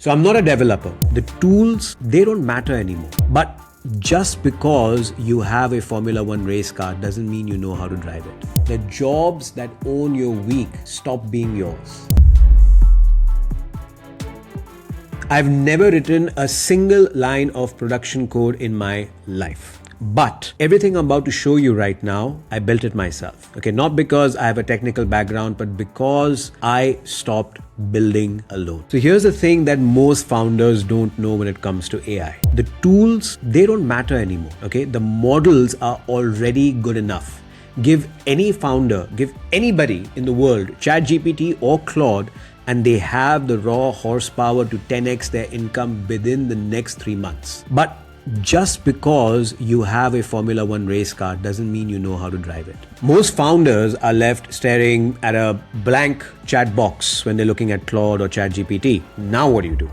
So I'm not a developer. The tools, they don't matter anymore. But just because you have a Formula One race car doesn't mean you know how to drive it. The jobs that own your week stop being yours. I've never written a single line of production code in my life. But everything I'm about to show you right now, I built it myself. Okay, not because I have a technical background, but because I stopped building alone. So here's the thing that most founders don't know when it comes to AI. The tools, they don't matter anymore. Okay, the models are already good enough. Give any founder, give anybody in the world, ChatGPT or Claude, and they have the raw horsepower to 10x their income within the next 3 months. But just because you have a Formula One race car doesn't mean you know how to drive it. Most founders are left staring at a blank chat box when they're looking at Claude or ChatGPT. Now what do you do?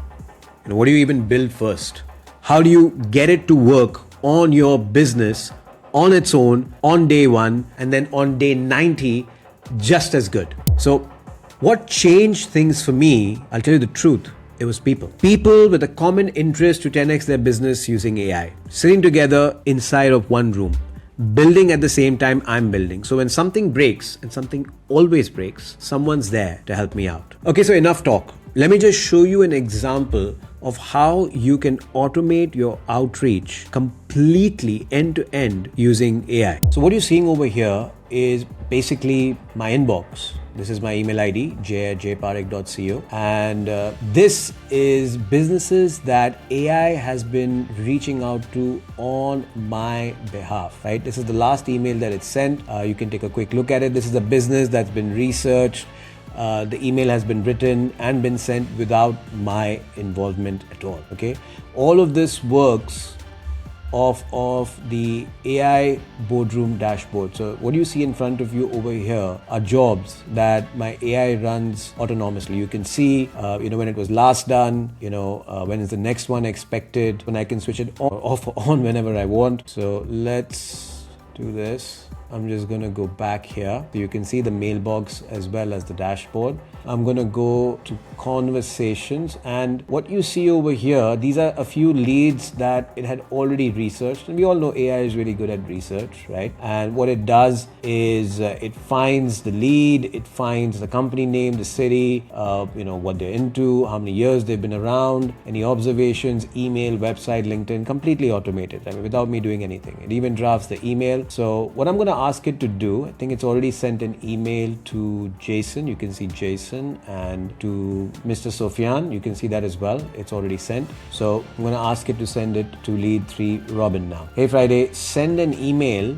What do you even build first? How do you get it to work on your business on its own on day 1 and then on day 90 just as good? So what changed things for me, I'll tell you the truth, it was people. People with a common interest to 10x their business using AI, sitting together inside of one room, building at the same time I'm building. So when something breaks, and something always breaks, someone's there to help me out. Okay, so enough talk. Let me just show you an example of how you can automate your outreach completely end to end using AI. So what you're seeing over here is basically my inbox. This is my email ID, j@jparekh.co. And this is businesses that AI has been reaching out to on my behalf, right? This is the last email that it's sent. You can take a quick look at it. This is a business that's been researched. The email has been written and been sent without my involvement at all, okay? All of this works of the AI boardroom dashboard. So what you see in front of you over here are jobs that my AI runs autonomously. You can see, when it was last done, when is the next one expected, when I can switch it off or on whenever I want. So let's do this. I'm just going to go back here. So you can see the mailbox as well as the dashboard. I'm going to go to conversations, and what you see over here, these are a few leads that it had already researched. And we all know AI is really good at research, right? And what it does is it finds the lead, it finds the company name, the city, what they're into, how many years they've been around, any observations, email, website, LinkedIn, completely automated. I mean, without me doing anything. It even drafts the email. So what I'm going to ask it to do, I think it's already sent an email to Jason. You can see Jason, and to Mr. Sofyan, you can see that as well. It's already sent. So I'm going to ask it to send it to lead 3 Robin now. Hey Friday, send the email,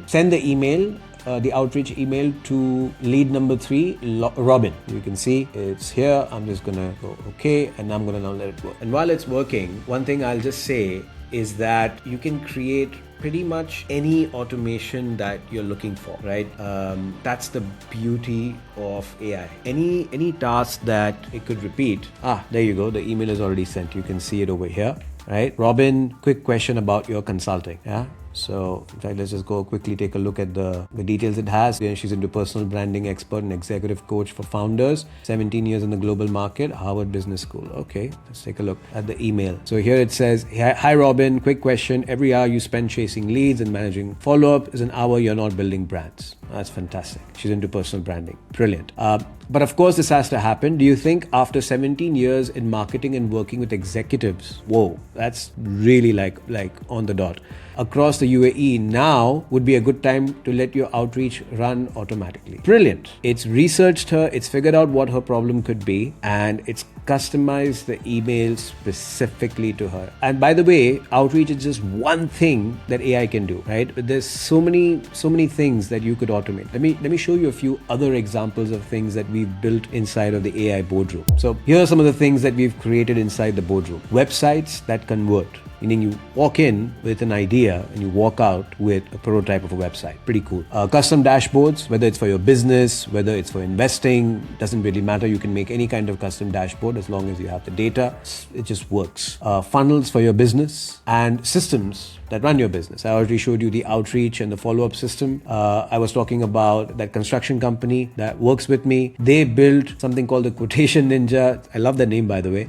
the outreach email to lead number 3 Robin. You can see it's here. I'm just going to go okay, and I'm going to now let it work. And while it's working, one thing I'll just say is that you can create pretty much any automation that you're looking for, right? That's the beauty of AI. Any task that it could repeat. There you go. The email is already sent. You can see it over here, right? Robin, quick question about your consulting. Yeah. So in fact, let's just go quickly take a look at the details it has. She's into personal branding expert and executive coach for founders, 17 years in the global market, Harvard Business School. Okay, let's take a look at the email. So here it says, hi Robin, quick question. Every hour you spend chasing leads and managing follow-up is an hour you're not building brands. That's fantastic. She's into personal branding. Brilliant. But of course, this has to happen. Do you think after 17 years in marketing and working with executives, whoa, that's really like on the dot, across the UAE, now would be a good time to let your outreach run automatically? Brilliant. It's researched her, it's figured out what her problem could be, and it's customized the email specifically to her. And by the way, outreach is just one thing that AI can do, right? But there's so many things that you could automate. Let me show you a few other examples of things that we've built inside of the AI boardroom. So here are some of the things that we've created inside the boardroom. Websites that convert. Meaning you walk in with an idea and you walk out with a prototype of a website. Pretty cool. Custom dashboards, whether it's for your business, whether it's for investing, doesn't really matter. You can make any kind of custom dashboard as long as you have the data. It just works. Funnels for your business and systems that run your business. I already showed you the outreach and the follow-up system. I was talking about that construction company that works with me. They built something called the Quotation Ninja. I love that name, by the way,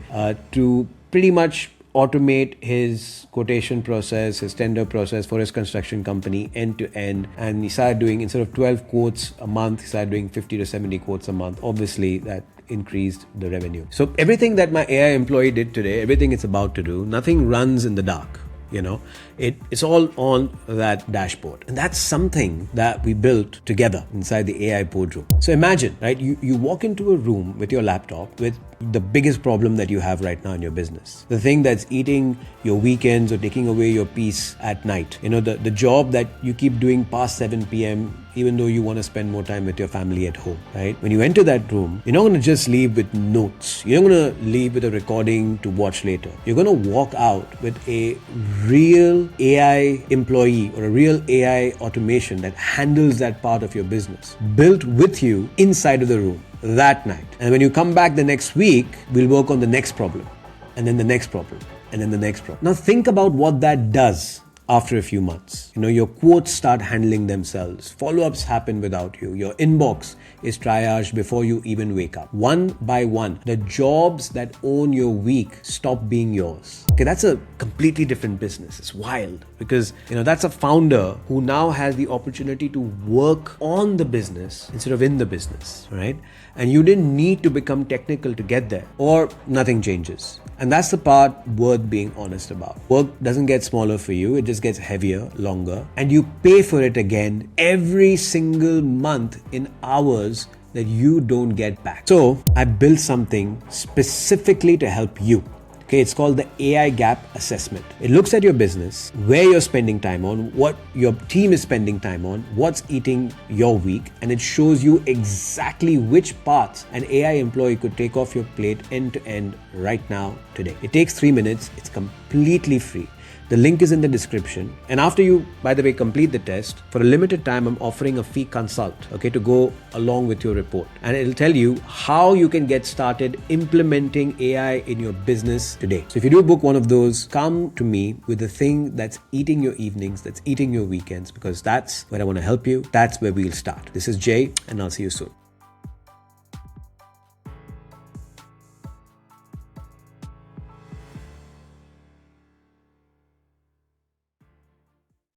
to pretty much automate his quotation process, his tender process for his construction company end to end. And he started doing, instead of 12 quotes a month, he started doing 50 to 70 quotes a month. Obviously, that increased the revenue. So everything that my AI employee did today, everything it's about to do, nothing runs in the dark. It's all on that dashboard. And that's something that we built together inside the AI boardroom. So imagine, right? You walk into a room with your laptop with the biggest problem that you have right now in your business. The thing that's eating your weekends or taking away your peace at night. The job that you keep doing past 7 p.m. even though you want to spend more time with your family at home, right? When you enter that room, you're not going to just leave with notes. You're not going to leave with a recording to watch later. You're going to walk out with a real AI employee or a real AI automation that handles that part of your business, built with you inside of the room that night. And when you come back the next week, we'll work on the next problem, and then the next problem, and then the next problem. Now think about what that does. After a few months, your quotes start handling themselves. Follow-ups happen without you. Your inbox is triaged before you even wake up. One by one, the jobs that own your week stop being yours. Okay, that's a completely different business. It's wild because, that's a founder who now has the opportunity to work on the business instead of in the business, right? And you didn't need to become technical to get there, or nothing changes. And that's the part worth being honest about. Work doesn't get smaller for you. It just gets heavier, longer, and you pay for it again every single month in hours that you don't get back. So I built something specifically to help you. Okay, it's called the AI Gap Assessment. It looks at your business, where you're spending time on, what your team is spending time on, what's eating your week, and it shows you exactly which parts an AI employee could take off your plate end to end right now, today. It takes 3 minutes. It's completely free. The link is in the description. And after you, by the way, complete the test, for a limited time, I'm offering a free consult, okay, to go along with your report. And it'll tell you how you can get started implementing AI in your business today. So if you do book one of those, come to me with the thing that's eating your evenings, that's eating your weekends, because that's where I want to help you. That's where we'll start. This is Jay, and I'll see you soon.